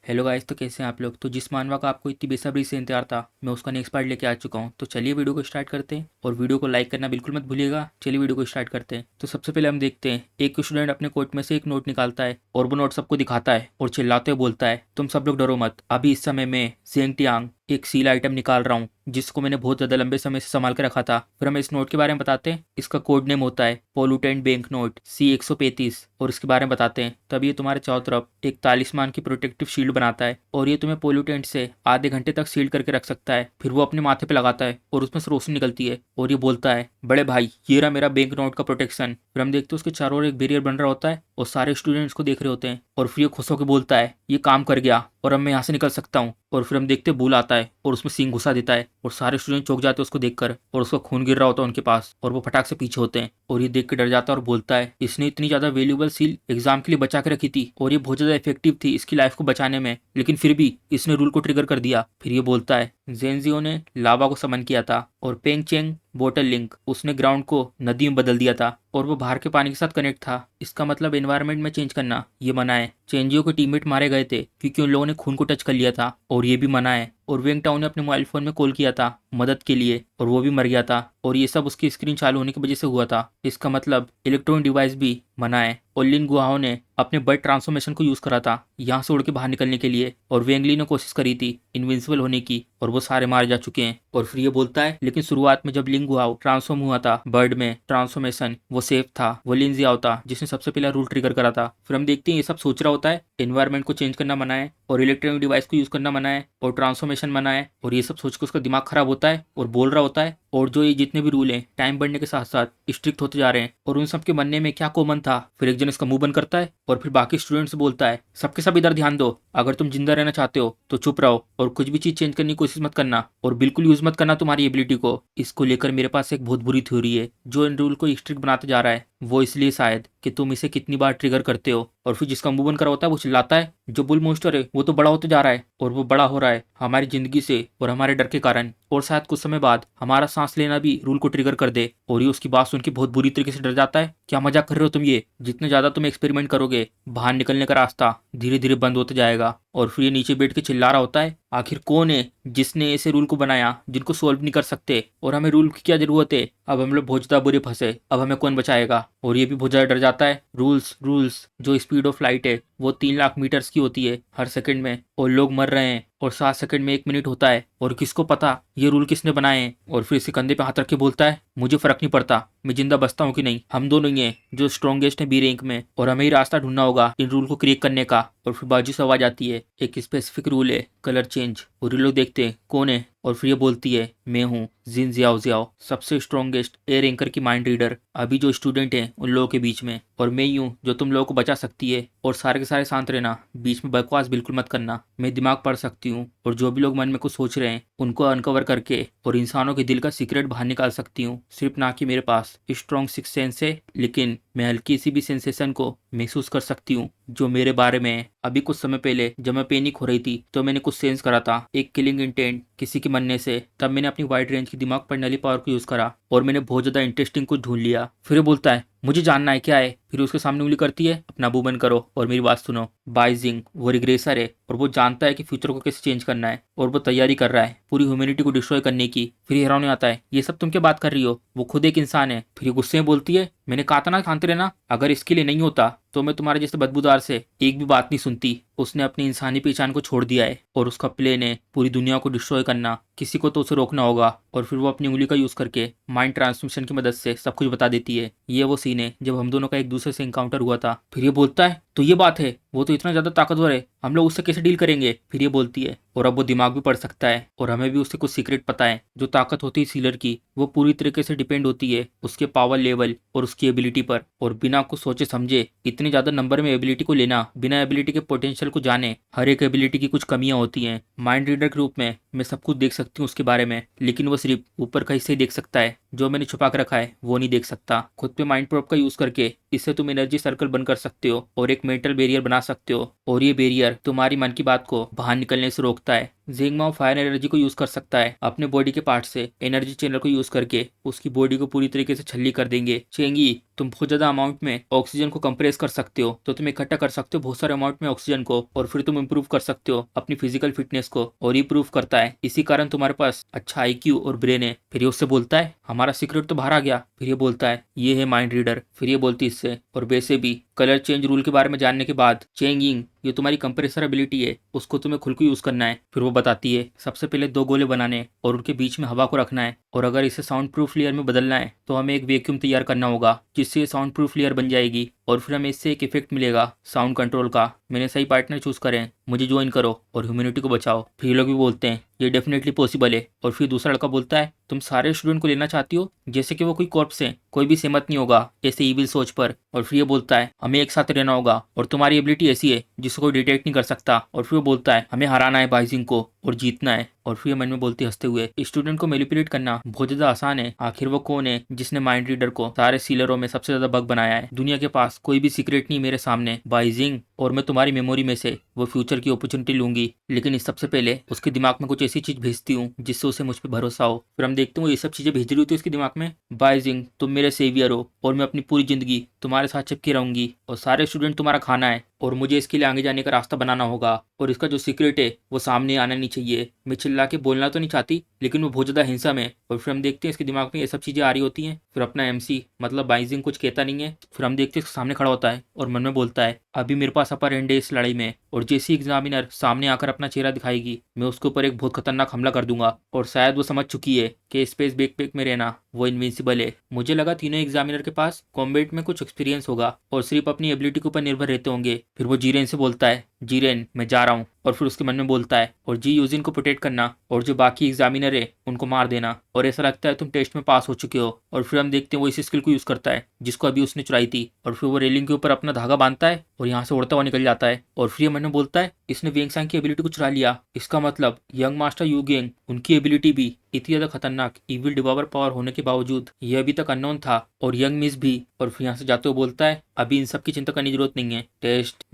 Hello guys, तो कैसे हैं आप लोग। तो जिस मानवा का आपको इतनी बेसब्री से इंतजार था, मैं उसका नेक्स्ट पार्ट लेके आ चुका हूँ। तो चलिए वीडियो को स्टार्ट करते हैं और वीडियो को लाइक करना बिल्कुल मत भूलिएगा। चलिए वीडियो को स्टार्ट करते हैं। तो सबसे पहले हम देखते हैं, एक स्टूडेंट अपने कोट में से एक नोट निकालता है और वो नोट सबको दिखाता है और चिल्लाते हुए बोलता है, तुम सब लोग डरो मत, अभी इस समय मैं जेंगटियांग एक सील आइटम निकाल रहा हूँ जिसको मैंने बहुत ज़्यादा लंबे समय से संभाल के रखा था। फिर हमें इस नोट के बारे में बताते हैं। इसका कोड नेम होता है पोलूटेंट बैंक नोट C135 और इसके बारे में बताते हैं। तब ये तुम्हारे चारों तरफ एक तालिस्मान की प्रोटेक्टिव शील्ड बनाता है और ये तुम्हें पोल्यूटेंट से आधे घंटे तक सील्ड करके रख सकता है। फिर वो अपने माथे पे लगाता है और उसमें से रोशनी निकलती है और ये बोलता है, बड़े भाई ये रहा मेरा बैंक नोट का प्रोटेक्शन। फिर हम देखते हैं उसके चारों ओर एक बैरियर बन रहा होता है और सारे स्टूडेंट्स को देख रहे होते हैं और फिर ये खुश होकर बोलता है, ये काम कर गया और अब मैं यहाँ से निकल सकता हूँ। और फिर हम देखते हैं बुल आता है और उसमें सींग घुसा देता है और सारे स्टूडेंट चौंक जाते हैं उसको देखकर और उसका खून गिर रहा होता है उनके पास और वो फटाक से पीछे होते हैं और ये देख के डर जाता है और बोलता है, इसने इतनी ज्यादा वैल्यूएबल सील एग्जाम के लिए बचा के रखी थी और ये बहुत ज्यादा इफेक्टिव थी इसकी लाइफ को बचाने में, लेकिन फिर भी इसने रूल को ट्रिगर कर दिया। फिर ये बोलता है, जेनजियो ने लावा को समन किया था और पेंग चेंग बोटल लिंक उसने ग्राउंड को नदी में बदल दिया था और वो बाहर के पानी के साथ कनेक्ट था। इसका मतलब एनवायरनमेंट में चेंज करना ये मना है। चेंजियो के टीममेट मारे गए थे क्योंकि उन लोगों ने खून को टच कर लिया था और ये भी मना है। और वेंग टाउ ने अपने मोबाइल फोन में कॉल किया था मदद के लिए और वो भी मर गया था और ये सब उसकी स्क्रीन चालू होने की वजह से हुआ था। इसका मतलब इलेक्ट्रॉनिक डिवाइस भी मना है। और लिन गुहाओ ने अपने बर्ड ट्रांसफॉर्मेशन को यूज करा था यहाँ से उड़ के बाहर निकलने के लिए और वेंगली ने कोशिश करी थी इनविंसिबल होने की और वो सारे मारे जा चुके हैं। और फिर ये बोलता है, लेकिन शुरुआत में जब लिंग गुहाओ ट्रांसफॉर्म हुआ था बर्ड में ट्रांसफॉर्मेशन वो सेफ था, वो लिन जियाओ था जिसने सबसे पहला रूल ट्रिगर करा था। फिर हम देखते हैं ये सब सोच रहा होता है, एनवायरनमेंट को चेंज करना मना है और इलेक्ट्रॉनिक डिवाइस को यूज करना मना है और ट्रांसफॉर्मेशन मना है और ये सब सोच के उसका दिमाग खराब होता है और बोल रहा होता है, और जो ये जितने भी रूल हैं टाइम बढ़ने के साथ साथ स्ट्रिक्ट होते जा रहे हैं और उन सब के बनने में क्या कॉमन था। फिर एक जन इसका मुंह बंद करता है और फिर बाकी स्टूडेंट्स से बोलता है, सबके सब इधर ध्यान दो, अगर तुम जिंदा रहना चाहते हो तो चुप रहो और कुछ भी चीज चेंज करने की कोशिश मत करना और बिल्कुल यूज मत करना तुम्हारी एबिलिटी को। इसको लेकर मेरे पास एक बहुत बुरी थ्योरी है। जो इन रूल को स्ट्रिक्ट बनाते जा रहा है वो इसलिए शायद कि तुम इसे कितनी बार ट्रिगर करते हो। और फिर जिसका मुंह बंद करा होता है वो चिल्लाता है, जो बुल मोस्टर है वो तो बड़ा होते जा रहा है और वो बड़ा हो रहा है हमारी जिंदगी से और हमारे डर के कारण, और शायद कुछ समय बाद हमारा सांस लेना भी रूल को ट्रिगर कर दे। और ये उसकी बात सुन के बहुत बुरी तरीके से डर जाता है। क्या मजाक कर रहे हो तुम, ये जितने ज्यादा तुम एक्सपेरिमेंट करोगे बाहर निकलने का रास्ता धीरे धीरे बंद होते जाएगा। और फिर ये नीचे बैठ के चिल्ला रहा होता है, आखिर कौन है जिसने ऐसे रूल को बनाया जिनको सोल्व नहीं कर सकते और हमें रूल की क्या जरूरत है, अब हम लोग बहुत ज्यादा बुरे फंसे, अब हमें कौन बचाएगा। और ये भी बहुत ज्यादा डर जाता है। रूल्स रूल्स जो स्पीड ऑफ लाइट है वो 3 लाख मीटर्स की होती है हर सेकंड में और लोग मर रहे हैं और 7 सेकंड में 1 मिनट होता है और किसको पता ये रूल किसने बनाए हैं। और फिर इसे कंधे पे हाथ रख के बोलता है, मुझे फर्क नहीं पड़ता मैं जिंदा बचता हूँ कि नहीं, हम दोनों ही हैं जो स्ट्रॉन्गेस्ट है बी रैंक में और हमें ही रास्ता ढूंढना होगा इन रूल को क्रिएट करने का। और फिर बाजू से आवाज आती है, एक स्पेसिफिक रूल है कलर चेंज। और ये लोग देखते हैं कौन है और फिर ये बोलती है, मैं हूँ जिन जियाओ जियाओ, सबसे स्ट्रॉन्गेस्ट एयर एंकर की माइंड रीडर अभी जो स्टूडेंट हैं उन लोगों के बीच में, और मैं ही हूँ जो तुम लोगों को बचा सकती है। और सारे के सारे शांत रहना, बीच में बकवास बिल्कुल मत करना, मैं दिमाग पढ़ सकती हूँ और जो भी लोग मन में कुछ सोच रहे हैं उनको अनकवर करके और इंसानों के दिल का सीक्रेट बाहर निकाल सकती हूँ। सिर्फ ना कि मेरे पास स्ट्रॉन्ग सिक्स सेंस है, लेकिन मैं हल्की सी भी सेंसेशन को महसूस कर सकती हूँ जो मेरे बारे में है। अभी कुछ समय पहले जब मैं पैनिक हो रही थी तो मैंने कुछ सेंस करा था, एक किलिंग इंटेंट किसी के मरने से, तब मैंने अपनी वाइड रेंज की दिमाग पढ़ने वाली पावर को यूज करा और मैंने बहुत ज्यादा इंटरेस्टिंग कुछ ढूंढ लिया। फिर बोलता है, मुझे जानना है क्या है। फिर उसके सामने उंगली करती है, अपना मुंह बंद करो और मेरी बात सुनो। बाइजिंग वो रिग्रेसर है और वो जानता है कि फ्यूचर को कैसे चेंज करना है और वो तैयारी कर रहा है पूरी ह्यूमैनिटी को डिस्ट्रॉय करने की। फिर हैरान आता है, ये सब तुम क्या बात कर रही हो, वो खुद एक इंसान है। फिर गुस्से में बोलती है, मैंने कहा था ना शांत रहना, अगर इसके लिए नहीं होता तो मैं तुम्हारे जैसे बदबूदार से एक भी बात नहीं सुनती। उसने अपनी इंसानी पहचान को छोड़ दिया है और उसका प्लेन है पूरी दुनिया को डिस्ट्रॉय करना, किसी को तो उसे रोकना होगा। और फिर वो अपनी उंगली का यूज करके माइंड ट्रांसमिशन की मदद से सब कुछ बता देती है। ये वो सीन है जब हम दोनों का एक दूसरे से इनकाउंटर हुआ था। फिर ये बोलता है, तो ये बात है, वो तो इतना ज्यादा ताकतवर है, हम लोग उससे कैसे डील करेंगे। फिर ये बोलती है, और अब वो दिमाग भी पढ़ सकता है और हमें भी उससे कुछ सीक्रेट पता है। जो ताकत होती है सीलर की वो पूरी तरीके से डिपेंड होती है उसके पावर लेवल और उसकी एबिलिटी पर, और बिना कुछ सोचे समझे इतने ज्यादा नंबर में एबिलिटी को लेना बिना एबिलिटी के पोटेंशियल को जाने। हर एक एबिलिटी की कुछ कमियां होती हैं। माइंड रीडर के रूप में मैं सब कुछ देख सकती हूँ उसके बारे में, लेकिन वो सिर्फ ऊपर का हिस्सा ही देख सकता है जो मैंने छुपा के रखा है वो नहीं देख सकता। खुद पे माइंड प्रोब का यूज करके इससे तुम एनर्जी सर्कल बंद कर सकते हो और एक मेंटल बैरियर बना सकते हो, और ये बैरियर तुम्हारी मन की बात को बाहर निकलने से रोकता है। जिंगमाओ फायर एनर्जी को यूज कर सकता है, अपने बॉडी के पार्ट से एनर्जी चैनल को यूज करके उसकी बॉडी को पूरी तरीके से छल्ली कर देंगे। चेंगी, तुम बहुत ज्यादा अमाउंट में ऑक्सीजन को कंप्रेस कर सकते हो, तो तुम इकट्ठा कर सकते हो बहुत सारे अमाउंट में ऑक्सीजन को, और फिर तुम इंप्रूव कर सकते हो अपनी फिजिकल फिटनेस को, और ये प्रूव करता है इसी कारण तुम्हारे पास अच्छा आईक्यू और ब्रेन है। फिर ये उससे बोलता है हमारा सीक्रेट तो बाहर आ गया। फिर ये बोलता है ये है माइंड रीडर। फिर ये बोलती इससे, और वैसे भी कलर चेंज रूल के बारे में जानने के बाद चेंगिंग, ये तुम्हारी कंप्रेसर एबिलिटी है, उसको तुम्हें खुद को यूज करना है। फिर वो बताती है सबसे पहले 2 गोले बनाने और उनके बीच में हवा को रखना है, और अगर इसे साउंड प्रूफ लेयर में बदलना है तो हमें एक वैक्यूम तैयार करना होगा जिससे साउंड प्रूफ लेयर बन जाएगी, और फिर हमें इससे एक इफेक्ट मिलेगा साउंड कंट्रोल का। मैंने सही पार्टनर चूज करें, मुझे ज्वाइन करो और ह्यूमैनिटी को बचाओ। फिर ये लोग भी बोलते हैं ये डेफिनेटली पॉसिबल है। और फिर दूसरा लड़का बोलता है तुम सारे स्टूडेंट को लेना चाहती हो जैसे कि वो कोई कॉर्प्स है, कोई भी सहमत नहीं होगा ऐसे ईविल सोच पर। और फिर ये बोलता है हमें एक साथ रहना होगा और तुम्हारी एबिलिटी ऐसी है जिसको कोई डिटेक्ट नहीं कर सकता। और फिर वो बोलता है हमें हराना है बाइजिंग को और जीतना है। और फिर मन में बोलती हंसते हुए स्टूडेंट को मैनिपुलेट करना बहुत ज्यादा आसान है, आखिर वो कौन है जिसने माइंड रीडर को सारे सीलरों में सबसे ज्यादा बग बनाया है। दुनिया के पास कोई भी सीक्रेट नहीं मेरे सामने बाइजिंग, और मैं तुम्हारी मेमोरी में से वो फ्यूचर की अपॉर्चुनिटी लूंगी, लेकिन इस सबसे पहले उसके दिमाग में कुछ ऐसी चीज भेजती हूँ जिससे उसे मुझ पर भरोसा हो। फिर हम देखते हैं वो ये सब चीजें भेज रही होती है उसके दिमाग में। बाइजिंग, तुम मेरे सेवियर हो और मैं अपनी पूरी जिंदगी तुम्हारे साथ चिपकी रहूंगी, और सारे स्टूडेंट तुम्हारा खाना है, और मुझे इसके लिए आगे जाने का रास्ता बनाना होगा, और इसका जो सीक्रेट है वो सामने आना नहीं चाहिए। मैं चिल्ला के बोलना तो नहीं चाहती, लेकिन वो बहुत ज्यादा हिंसा में। और फिर हम देखते हैं इसके दिमाग में ये सब चीजें आ रही होती हैं। फिर अपना एमसी मतलब बाइजिंग कुछ कहता नहीं है। फिर हम देखते हैं इसके सामने खड़ा होता है और मन में बोलता है अभी मेरे पास अपर एंड है इस लड़ाई में, और जैसी एग्जामिनर सामने आकर अपना चेहरा दिखाएगी मैं उसके ऊपर एक बहुत खतरनाक हमला कर दूंगा। और शायद वो समझ चुकी है कि स्पेस बैकपैक में रहना वो इनविंसिबल है। मुझे लगा तीनों एग्जामिनर के पास कॉम्बैट में कुछ एक्सपीरियंस होगा और सिर्फ अपनी एबिलिटी के ऊपर निर्भर रहते होंगे। फिर वो जीरेन से बोलता है जीरेन मैं जा रहा हूँ। और फिर उसके मन में बोलता है और जी यूजिन को प्रोटेक्ट करना और जो बाकी एग्जामिनर है उनको मार देना, और ऐसा लगता है तुम टेस्ट में पास हो चुके हो। और फिर हम देखते हैं वो इस स्किल को यूज करता है जिसको अभी उसने चुराई थी, और फिर वो रेलिंग के ऊपर अपना धागा बांधता है और यहाँ से उड़ता हुआ निकल जाता है। और फिर ये मन में बोलता है इसने वेंगसांग की एबिलिटी को चुरा लिया, इसका मतलब यंग मास्टर यू गेंग उनकी एबिलिटी भी इतनी ज्यादा खतरनाक इविल डिवावर पावर होने के बावजूद ये अभी तक अननोन था, और यंग मिस भी। और फिर यहाँ से जाते हुए बोलता है अभी इन सब की चिंता करने की जरूरत नहीं है। टेस्ट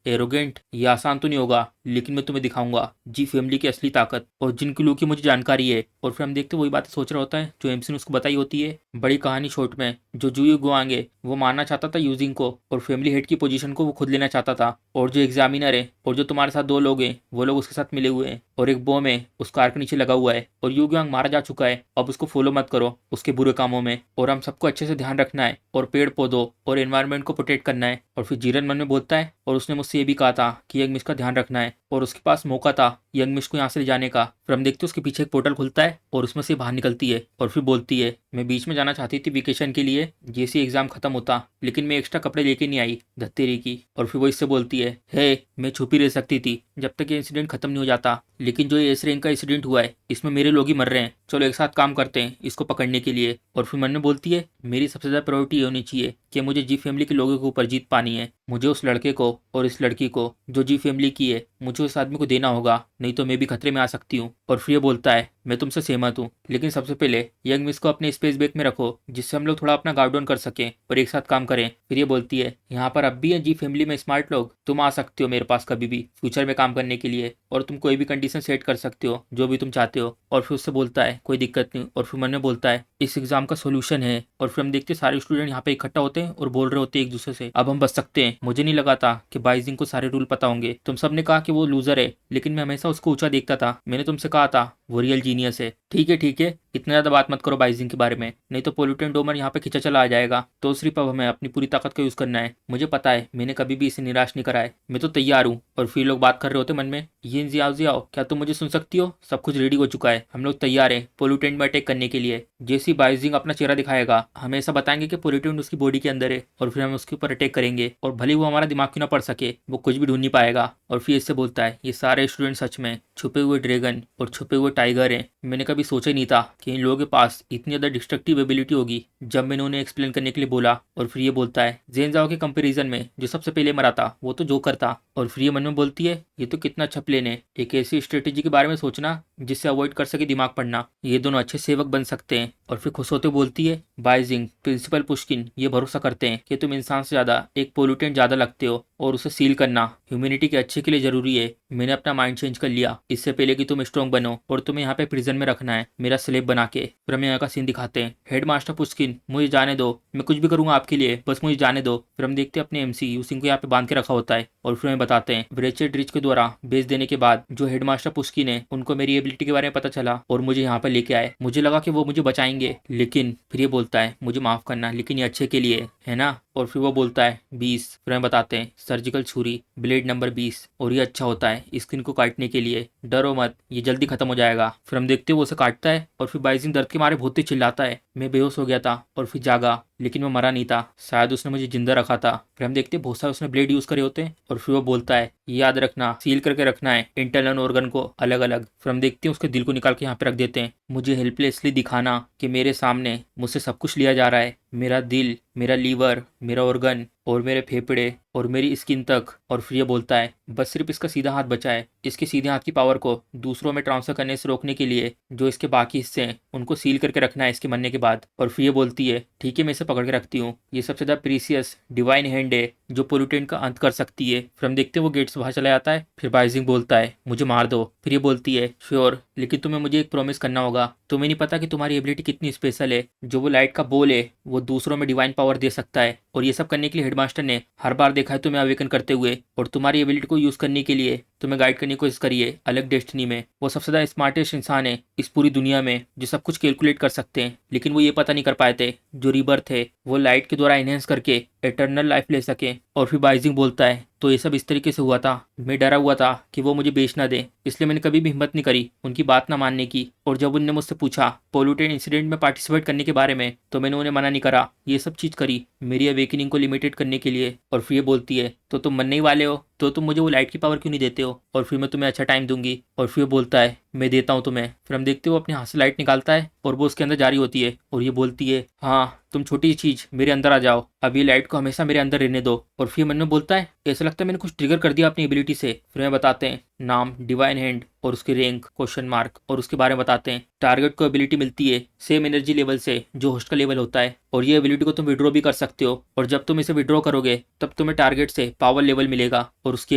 एरोगेंट, ये आसान तो नहीं होगा लेकिन मैं तुम्हें दिखाऊंगा जी फैमिली की असली ताकत और जिन क्लू की मुझे जानकारी है। और फिर हम देखते वही बातें सोच रहा होता है जो एमसी ने उसको बताई होती है। बड़ी कहानी छोट में जो जूयू गुआंग है वो मानना चाहता था यूजिंग को, और फैमिली हेड की पोजीशन को वो खुद लेना चाहता था। और जो एग्जामिनर है और जो तुम्हारे साथ 2 लोग हैं वो लोग उसके साथ मिले हुए हैं, और एक बॉम्ब है उस कार के नीचे लगा हुआ है, और यू गुआंग मारा जा चुका है। अब उसको फॉलो मत करो उसके बुरे कामों में, और हम सबको अच्छे से ध्यान रखना है और पेड़ पौधों और एनवायरनमेंट को प्रोटेक्ट करना है। और फिर जीरन मन में बोलता है और उसने मुझसे ये भी कहा था कि यंग मिस का ध्यान रखना है, और उसके पास मौका था यंग मिस को यहाँ से ले जाने का। फिर हम देखते हैं उसके पीछे एक पोर्टल खुलता है और उसमें से बाहर निकलती है, और फिर बोलती है मैं बीच में जाना चाहती थी वेकेशन के लिए जैसे एग्जाम खत्म होता, लेकिन मैं एक्स्ट्रा कपड़े लेके नहीं आई धत्तेरी की। और फिर वो इससे बोलती है मैं छुपी रह सकती थी जब तक ये इंसिडेंट खत्म नहीं हो जाता, लेकिन जो ये एस रैंक का इंसिडेंट हुआ है इसमें मेरे लोग ही मर रहे हैं, चलो एक साथ काम करते हैं इसको पकड़ने के लिए। और फिर मन में बोलती है मेरी सबसे ज्यादा प्रायोरिटी ये होनी चाहिए कि मुझे जी फैमिली के लोगों के ऊपर जीत पानी है। मुझे उस लड़के को और इस लड़की को जो जी फैमिली की है मुझे उस आदमी को देना होगा, नहीं तो मैं भी खतरे में आ सकती हूँ। और फिर ये बोलता है मैं तुमसे सहमत हूँ, लेकिन सबसे पहले यंग मिस को अपने स्पेस बैग में रखो जिससे हम लोग थोड़ा अपना गार्ड डाउन कर सकें और एक साथ काम करें। फिर ये बोलती है यहाँ पर अब भी है जी फैमिली में स्मार्ट लोग, तुम आ सकते हो मेरे पास कभी भी फ्यूचर में काम करने के लिए, और तुम कोई भी कंडीशन सेट कर सकते हो जो भी तुम चाहते हो। और फिर उससे बोलता है कोई दिक्कत नहीं। और फिर मन में बोलता है इस एग्जाम का सोल्यूशन है। और फिर हम देखते हैं सारे स्टूडेंट यहाँ पे इकट्ठा होते हैं और बोल रहे होते हैं एक दूसरे से अब हम बच सकते हैं। मुझे नहीं लगा था कि बाइजिंग को सारे रूल पता होंगे, तुम सब ने कहा कि वो लूजर है लेकिन मैं हमेशा उसको ऊंचा देखता था, मैंने तुमसे कहा था वो रियल जीनियस है। ठीक है इतना ज्यादा बात मत करो बाइजिंग के बारे में, नहीं तो पोल्यूटेंट डोमर यहाँ पे खिंचा चला आ जाएगा। तो सिर्फ अब हमें अपनी पूरी ताकत का यूज करना है। मुझे पता है मैंने कभी भी इसे निराश नहीं करा है, मैं तो तैयार हूँ। और फिर लोग बात कर रहे होते मन में ये जियाओ क्या तुम मुझे सुन सकती हो, सब कुछ रेडी हो चुका है, हम लोग तैयार है पोल्यूटेंट में अटैक करने के लिए। जैसी बाइजिंग अपना चेहरा दिखाएगा हमें ऐसा बताएंगे कि पोल्यूटेंट उसकी बॉडी के अंदर है, और फिर हम उसके ऊपर अटैक करेंगे, और भले वो हमारा दिमाग क्यों ना पड़ सके वो कुछ भी ढूंढ नहीं पाएगा। और फिर इससे बोलता है ये सारे स्टूडेंट सच में छुपे हुए ड्रैगन और छुपे हुए टाइगर हैं। मैंने कभी सोचा ही नहीं था कि इन लोगों के पास इतनी ज्यादा डिस्ट्रक्टिव एबिलिटी होगी जब मैंने उन्हें एक्सप्लेन करने के लिए बोला। और फिर ये बोलता है जेनजाओ के कंपैरिजन में जो सबसे पहले मरा था वो तो जोकर था। और फिर ये मन में बोलती है ये तो कितना अच्छा प्लेन है, एक ऐसी स्ट्रेटेजी के बारे में सोचना जिससे अवॉइड कर सके दिमाग पढ़ना। ये दोनों अच्छे सेवक बन सकते हैं। और फिर खुश होते बोलती है, बाइजिंग, प्रिंसिपल पुष्किन ये भरोसा करते हैं कि तुम इंसान से ज़्यादा एक पोल्यूटेंट ज़्यादा लगते हो और उसे सील करना ह्यूमैनिटी के अच्छे के लिए जरूरी है। मैंने अपना माइंड चेंज कर लिया इससे पहले कि तुम स्ट्रॉन्ग बनो, और तुम्हें यहाँ पे प्रिजन में रखना है मेरा स्लेब बना के। फिर हम यहाँ का सीन दिखाते हैं। हेड मास्टर पुष्किन, मुझे जाने दो, मैं कुछ भी करूंगा आपके लिए, बस मुझे जाने दो। फिर हम देखते हैं अपने MC यूसिंग को यहाँ पे बांध के रखा होता है। और फिर हमें बताते हैं ब्रेचेट रिच के द्वारा बेच देने के बाद जो हेडमास्टर पुष्किन है उनको मेरी एबिलिटी के बारे में पता चला और मुझे यहाँ पर लेके आए। मुझे लगा कि वो मुझे बचाएंगे, लेकिन फिर ये बोलता है मुझे माफ करना, लेकिन ये अच्छे के लिए है ना। और फिर वो बोलता है 20। फिर हमें बताते हैं सर्जिकल छुरी ब्लेड नंबर 20, और ये अच्छा होता है स्किन को काटने के लिए, डरो मत ये जल्दी खत्म हो जाएगा। फिर हम देखते हैं वो उसे काटता है और फिर बाइजिंग दर्द के मारे बहुत तेज चिल्लाता है, मैं बेहोश हो गया था और फिर जागा, लेकिन मैं मरा नहीं था, शायद उसने मुझे जिंदा रखा था। फिर हम देखते हैं बहुत सारे उसने ब्लेड यूज करे होते हैं। और फिर वो बोलता है याद रखना सील करके रखना है इंटरनल ऑर्गन को अलग अलग। फिर हम देखते हैं उसके दिल को निकाल के यहाँ पे रख देते हैं। मुझे हेल्पलेसली दिखाना कि मेरे सामने मुझसे सब कुछ लिया जा रहा है, मेरा दिल, मेरा लीवर, मेरा ऑर्गन और मेरे फेफड़े और मेरी स्किन तक। और फिर ये बोलता है बस सिर्फ इसका सीधा हाथ बचा है, इसके सीधे हाथ की पावर को दूसरों में ट्रांसफर करने से रोकने के लिए जो इसके बाकी हिस्से हैं उनको सील करके रखना है इसके मरने के बाद। और फिर ये बोलती है ठीक है मैं इसे पकड़ के रखती हूँ, ये सबसे ज़्यादा प्रीसियस डिवाइन हैंड है जो पोल्यूटेंट का अंत कर सकती है। फिर हम देखते हैं वो गेट से बाहर चला जाता है। फिर बाइजिंग बोलता है मुझे मार दो। फिर ये बोलती है श्योर, लेकिन तुम्हें मुझे एक प्रॉमिस करना होगा, तुम्हें नहीं पता कि तुम्हारी एबिलिटी कितनी स्पेशल है, जो वो लाइट का बोल है वो दूसरों में डिवाइन पावर दे सकता है। और ये सब करने के लिए हेडमास्टर ने हर बार देखा है तुम्हें अवेकन करते हुए, और तुम्हारी एबिलिटी को यूज करने के लिए तुम्हें गाइड करने की कोशिश करिए अलग डेस्टिनी में। वो सबसे ज्यादा स्मार्टेस्ट इंसान है इस पूरी दुनिया में जो सब कुछ कैलकुलेट कर सकते हैं, लेकिन वो ये पता नहीं कर पाए थे जो रीबर्थ है वो लाइट के द्वारा एनहेंस करके एटर्नल लाइफ ले सके। और फिर बाइजिंग बोलता है तो ये सब इस तरीके से हुआ था, मैं डरा हुआ था कि वो मुझे बेच ना दे, इसलिए मैंने कभी भी हिम्मत नहीं करी उनकी बात ना मानने की। और जब उनने मुझसे पूछा पोल्यूटेड इंसिडेंट में पार्टिसिपेट करने के बारे में तो मैंने उन्हें मना नहीं करा, ये सब चीज करी मेरी अवेकनिंग को लिमिटेड करने के लिए। और फिर ये बोलती है तो तुम मरने ही वाले हो, तो तुम मुझे वो लाइट की पावर क्यों नहीं देते हो, और फिर मैं तुम्हें अच्छा टाइम दूंगी। और फिर बोलता है मैं देता हूँ तुम्हें। फिर हम देखते हो अपने हाथ से लाइट निकालता है और वो उसके अंदर जारी होती है। और ये बोलती है हाँ तुम छोटी चीज मेरे अंदर आ जाओ, अभी लाइट को हमेशा मेरे अंदर रहने दो। और फिर मन में बोलता है ऐसा लगता है मैंने कुछ ट्रिगर कर दिया अपनी एबिलिटी से। फिर हमें बताते हैं नाम डिवाइन हैंड और उसकी रैंक क्वेश्चन मार्क, और उसके बारे में बताते हैं टारगेट को एबिलिटी मिलती है सेम एनर्जी लेवल से जो होस्ट का लेवल होता है, और ये एबिलिटी को तुम विड्रॉ भी कर सकते हो, और जब तुम इसे विड्रॉ करोगे तब तुम्हें टारगेट से पावर लेवल मिलेगा और उसकी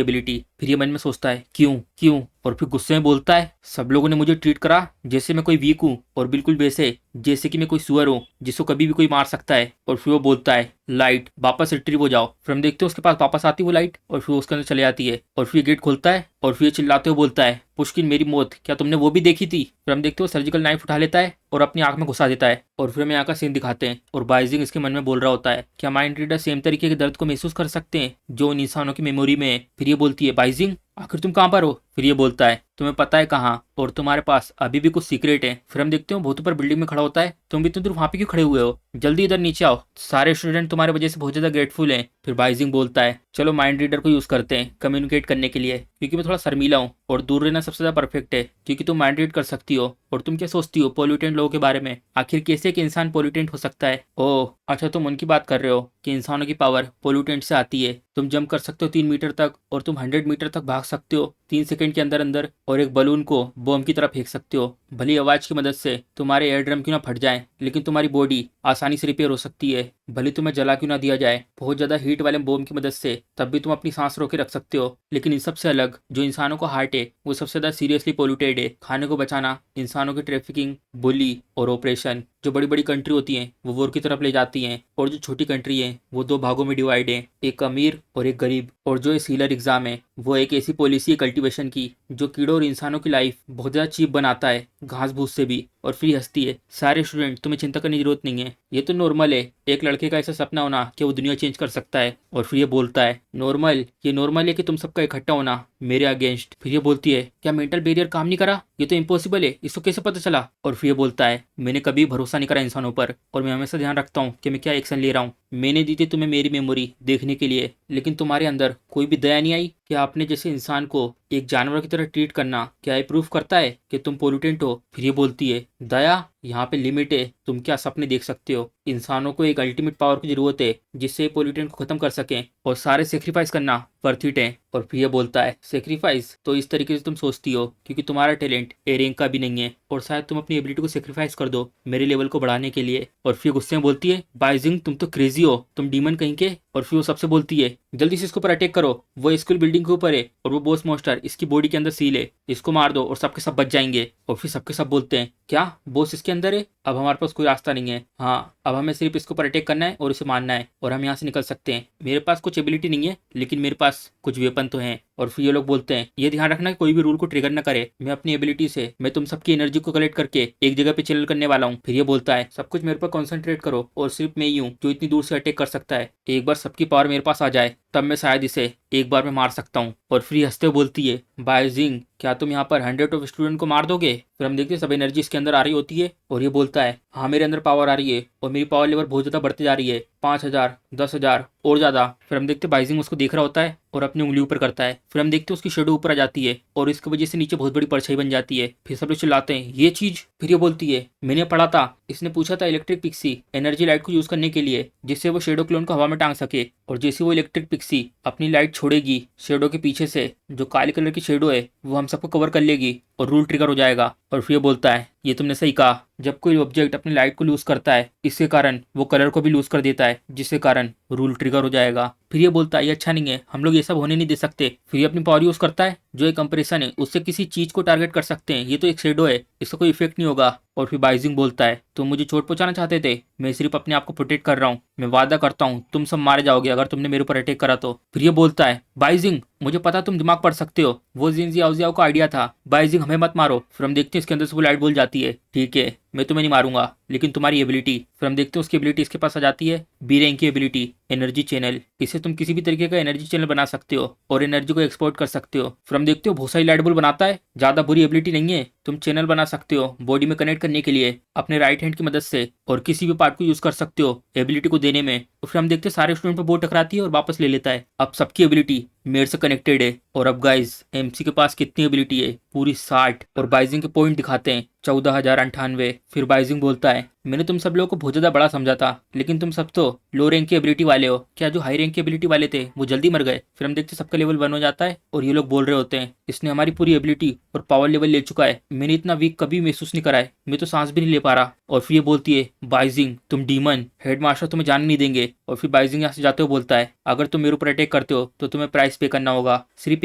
एबिलिटी। फिर ये मन में सोचता है क्यों क्यों, और फिर गुस्से में बोलता है सब लोगों ने मुझे ट्रीट करा जैसे मैं कोई वीक हूँ, और बिल्कुल वैसे जैसे कि मैं कोई सुअर हूँ जिसको कभी भी कोई मार सकता है। और फिर वो बोलता है लाइट वापस रिट्रीव हो जाओ। फिर हम देखते हैं उसके पास वापस आती है वो लाइट, और फिर उसके अंदर चले जाती है। और फिर गेट खोलता है और फिर चिल्लाते हुए बोलता है पुष्किन मेरी मौत क्या तुमने वो भी देखी थी। फिर हम देखते हो सर्जिकल नाइफ उठा लेता है और अपनी आंख में घुसा देता है। और फिर हमें यहाँ का सीन दिखाते हैं और बाइजिंग इसके मन में बोल रहा होता है क्या माइंड रीडर सेम तरीके के दर्द को महसूस कर सकते हैं जो उन इंसानों की मेमोरी में है। फिर ये बोलती है बाइजिंग आखिर तुम कहाँ पर हो। फिर ये बोलता है तुम्हें पता है कहाँ, और तुम्हारे पास अभी भी कुछ सीक्रेट है। फिर हम देखते हो बहुत ऊपर बिल्डिंग में खड़ा होता है, तुम भी इतनी दूर वहां पे क्यों खड़े हुए हो, जल्दी इधर नीचे आओ, सारे स्टूडेंट तुम्हारे वजह से बहुत ज्यादा ग्रेटफुल हैं। फिर बाइजिंग बोलता है चलो माइंड रीडर को यूज करते हैं कम्युनिकेट करने के लिए, क्योंकि मैं थोड़ा शर्मीला हूँ और दूर रहना सबसे ज्यादा परफेक्ट है क्योंकि तुम माइंड रीड कर सकती हो। और तुम क्या सोचती हो पोल्यूटेंट लोगों के बारे में, आखिर कैसे एक इंसान पोल्यूटेंट हो सकता है। ओह अच्छा तुम उनकी बात कर रहे हो कि इंसानों की पावर पोल्यूटेंट से आती है, तुम जंप कर सकते हो 3 मीटर तक, और तुम 100 मीटर तक भाग सकते हो 3 सेकंड के अंदर अंदर, और एक बलून को बॉम्ब की तरह फेंक सकते हो। भली आवाज की मदद से तुम्हारे एयर ड्रम क्यों ना फट जाए, लेकिन तुम्हारी बॉडी आसानी से रिपेयर हो सकती है। भले तुम्हें जला क्यों ना दिया जाए बहुत ज्यादा हीट वाले बॉम्ब की मदद से, तब भी तुम अपनी सांस रोके रख सकते हो। लेकिन इन सबसे अलग जो इंसानों को हार्ट है वो सबसे ज्यादा सीरियसली पोल्यूटेड है। खाने को बचाना, इंसानों की ट्रैफिकिंग, बुली और ऑपरेशन। जो बड़ी बड़ी कंट्री होती हैं वो वॉर की तरफ ले जाती हैं, और जो छोटी कंट्री है वो 2 भागों में डिवाइड है, एक अमीर और एक गरीब। और जो ये सीलर एग्जाम है वो एक ऐसी पॉलिसी है कल्टीवेशन की जो कीड़ों और इंसानों की लाइफ बहुत ज्यादा चीप बनाता है घास भूस से भी। और फिर हंसती है सारे स्टूडेंट तुम्हें चिंता करने की जरूरत नहीं है, ये तो नॉर्मल है एक लड़के का ऐसा सपना होना कि वो दुनिया चेंज कर सकता है। और फिर ये बोलता है नॉर्मल, ये नॉर्मल है कि तुम सबका इकट्ठा होना मेरे अगेंस्ट। फिर ये बोलती है क्या मेंटल बैरियर काम नहीं करा, ये तो इम्पॉसिबल है, इसको कैसे पता चला। और फिर ये बोलता है मैंने कभी भरोसा नहीं करा इंसानों पर, और मैं हमेशा ध्यान रखता हूँ कि मैं क्या एक्शन ले रहा हूँ। मैंने दी थी तुम्हें मेरी मेमोरी देखने के लिए, लेकिन तुम्हारे अंदर कोई भी दया नहीं आई कि आपने जैसे इंसान को एक जानवर की तरह ट्रीट करना क्या ये प्रूफ करता है कि तुम पोल्यूटेंट हो। फिर ये बोलती है दया, यहाँ पे लिमिट है, तुम क्या सपने देख सकते हो। इंसानों को एक अल्टीमेट पावर की जरूरत है जिससे पोल्यूटेंट को खत्म कर सकें, और सारे सेक्रीफाइस करना वर्थ इट है। और फिर ये बोलता है सेक्रीफाइस तो इस तरीके से तुम सोचती हो क्योंकि तुम्हारा टैलेंट ए रैंक का भी नहीं है, और शायद तुम अपनी एबिलिटी को सेक्रीफाइस कर दो मेरे लेवल को बढ़ाने के लिए। और फिर गुस्से में बोलती है बाइजिंग तुम तो क्रेजी हो, तुम डीमन कहीं के। और फिर वो सबसे बोलती है जल्दी से इसके ऊपर अटैक करो, वो स्कूल बिल्डिंग के ऊपर है और वो बॉस मॉन्स्टर इसकी बॉडी के अंदर सील है, इसको मार दो और सबके सब बच जाएंगे। और फिर सबके सब बोलते हैं क्या बॉस इसके अंदर है, अब हमारे पास कोई रास्ता नहीं है। हाँ अब हमें सिर्फ इसके ऊपर अटैक करना है और इसे मारना है और हम यहाँ से निकल सकते हैं। मेरे पास कुछ एबिलिटी नहीं है लेकिन मेरे पास कुछ वेपन तो हैं। और फिर ये लोग बोलते हैं ये ध्यान रखना कि कोई भी रूल को ट्रिगर न करे, मैं अपनी एबिलिटी से मैं तुम सबकी एनर्जी को कलेक्ट करके एक जगह पे चैनल करने वाला हूँ। फिर ये बोलता है सब कुछ मेरे पर कॉन्सेंट्रेट करो और सिर्फ मैं ही हूँ जो इतनी दूर से अटैक कर सकता है। एक बार सबकी पावर मेरे पास आ जाए तब मैं शायद इसे एक बार में मार सकता हूँ। और फिर हंसते हुए बोलती है बाइजिंग क्या तुम यहाँ पर 100 ऑफ स्टूडेंट को मार दोगे। फिर हम देखते हैं सब एनर्जी इसके अंदर आ रही होती है और ये बोलता है हाँ मेरे अंदर पावर आ रही है और मेरी पावर लेवल बहुत ज्यादा बढ़ती जा रही है, 5000 10,000 और ज्यादा। फिर हम देखते हैं बाइजिंग उसको देख रहा होता है और अपनी उंगली ऊपर करता है। फिर हम देखते हैं उसकी शेडो ऊपर आ जाती है और इसकी वजह से नीचे बहुत बड़ी परछाई बन जाती है। फिर सब लोग चिल्लाते हैं ये चीज। फिर ये बोलती है मैंने पढ़ा था, इसने पूछा था इलेक्ट्रिक पिक्सी एनर्जी लाइट को यूज करने के लिए जिससे वो शेडो क्लोन को हवा में टांग सके, और जैसे वो इलेक्ट्रिक पिक्सी अपनी लाइट छोड़ेगी शेडो के पीछे से जो काले कलर की शेडो है वो हम सबको कवर कर लेगी और रूल ट्रिगर हो जाएगा। और फिर ये बोलता है ये तुमने सही कहा, जब कोई ऑब्जेक्ट अपनी लाइट को लूज करता है इसके कारण वो कलर को भी लूज कर देता है जिसके कारण रूल ट्रिगर हो जाएगा। फिर ये बोलता है ये अच्छा नहीं है, हम लोग ये सब होने नहीं दे सकते। फिर ये अपनी पावर यूज करता है जो एक कंप्रेशन है उससे किसी चीज को टारगेट कर सकते हैं, ये तो एक शेडो है इसका कोई इफेक्ट नहीं होगा। और फिर बाइजिंग बोलता है तुम मुझे चोट पहुंचाना चाहते थे, मैं सिर्फ अपने आप को प्रोटेक्ट कर रहा हूँ, मैं वादा करता हूँ तुम सब मारे जाओगे अगर तुमने मेरे ऊपर अटैक करा तो। फिर ये बोलता है बाइजिंग मुझे पता तुम दिमाग पढ़ सकते हो, वो जिनजी आउजियाओ का आइडिया था, बाइजिंग हमें मत मारो। फिर हम देखते हैं इसके अंदर से वो लाइट बोल जाती है ठीक है मैं तुम्हें नहीं मारूंगा लेकिन तुम्हारी एबिलिटी। फिर हम देखते हैं उसकी एबिलिटी इसके पास आ जाती है बी रैंक की एबिलिटी एनर्जी चैनल, इससे तुम किसी भी तरीके का एनर्जी चैनल बना सकते हो और एनर्जी को एक्सपोर्ट कर सकते हो। फिर हम देखते हो बहुत सारी लाइट बल्ब बनाता है, ज्यादा बुरी एबिलिटी नहीं है, तुम चैनल बना सकते हो बॉडी में कनेक्ट करने के लिए अपने राइट हैंड की मदद से और किसी भी पार्ट को यूज कर सकते हो एबिलिटी को देने में। और फिर हम देखते हैं सारे स्टूडेंट पर बोर्ड टकराती है और वापस ले लेता है, अब सबकी एबिलिटी मेरे से कनेक्टेड है। और अब गाइस एमसी के पास कितनी एबिलिटी है पूरी 60, और बाइजिंग के पॉइंट दिखाते हैं 14,098। फिर बाइजिंग बोलता है मैंने तुम सब लोगों को बहुत ज्यादा बड़ा समझा था लेकिन तुम सब तो लो रैंक की एबिलिटी वाले हो, क्या जो हाई रैंक की एबिलिटी वाले थे वो जल्दी मर गए। फिर हम देखते सबका लेवल 1 हो जाता है और ये लोग बोल रहे होते हैं इसने हमारी पूरी एबिलिटी और पावर लेवल ले चुका है, मैंने इतना वीक कभी महसूस नहीं करा है, मैं तो सांस भी नहीं ले पा रहा। और फिर ये बोलती है बाइजिंग तुम डीमन, हेडमास्टर तुम्हें जाने नहीं देंगे। और फिर बाइजिंग यहाँ से जाते हुए बोलता है अगर तुम मेरे ऊपर अटैक करते हो तो तुम्हें प्राइस पे करना होगा, सिर्फ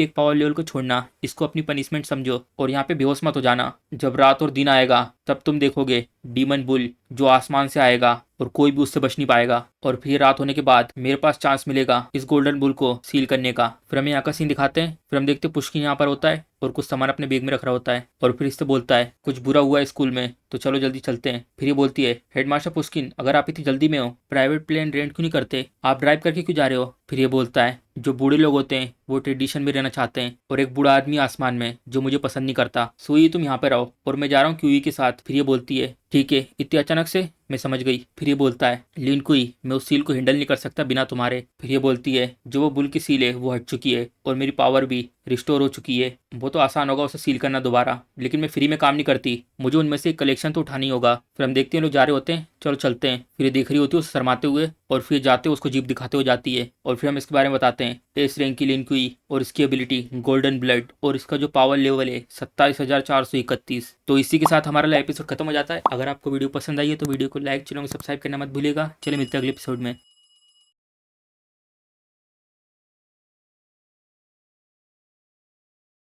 एक पावर लेवल को छोड़ना, इसको अपनी पनिशमेंट समझो और यहाँ पे बेहोश मत हो जाना। जब रात और दिन आएगा तब तुम देखोगे डीमन बुल जो आसमान से आएगा और कोई भी उससे बच नहीं पाएगा। और फिर रात होने के बाद मेरे पास चांस मिलेगा इस गोल्डन बुल को सील करने का। फिर हमें यहाँ का सीन दिखाते हैं। फिर हम देखते हैं पुष्किन यहाँ पर होता है और कुछ सामान अपने बैग में रख रहा होता है और फिर इससे बोलता है कुछ बुरा हुआ है स्कूल में तो चलो जल्दी चलते हैं। फिर ये बोलती है हेडमास्टर पुष्किन अगर आप इतनी जल्दी में हो प्राइवेट प्लेन रेंट क्यों नहीं करते, आप ड्राइव करके क्यों जा रहे हो। फिर ये बोलता है जो बूढ़े लोग होते हैं वो ट्रेडिशन में रहना चाहते हैं और एक बूढ़ा आदमी आसमान में जो मुझे पसंद नहीं करता, सोई तुम यहाँ पे रहो और मैं जा रहा हूँ क्यूई के साथ। फिर ये बोलती है ठीक है, इतनी अचानक से मैं समझ गई। फिर ये बोलता है लिन कुई मैं उस सील को हैंडल नहीं कर सकता बिना तुम्हारे। फिर ये बोलती है जो वो बुल की सील है वो हट चुकी है और मेरी पावर भी रिस्टोर हो चुकी है, वो तो आसान होगा उसे सील करना दोबारा, लेकिन मैं फ्री में काम नहीं करती, मुझे उनमें से एक कलेक्शन तो उठानी होगा। फिर हम देखते हैं लोग जा रहे होते हैं चलो चलते हैं। फिर ये देख रही होती है उसे शर्माते हुए और फिर जाते हुए उसको जीप दिखाते हुए जाती है और फिर हम इसके बारे में बताते हैं टेस्ट रैंक की लिन कुई और इसकी एबिलिटी गोल्डन ब्लड और इसका जो पावर लेवल है 27,431। तो इसी के साथ हमारा एपिसोड खत्म हो जाता है। अगर आपको वीडियो पसंद आई है तो वीडियो को लाइक चैनल को सब्सक्राइब करना मत भूलिएगा। चलिए मिलते हैं अगले एपिसोड में।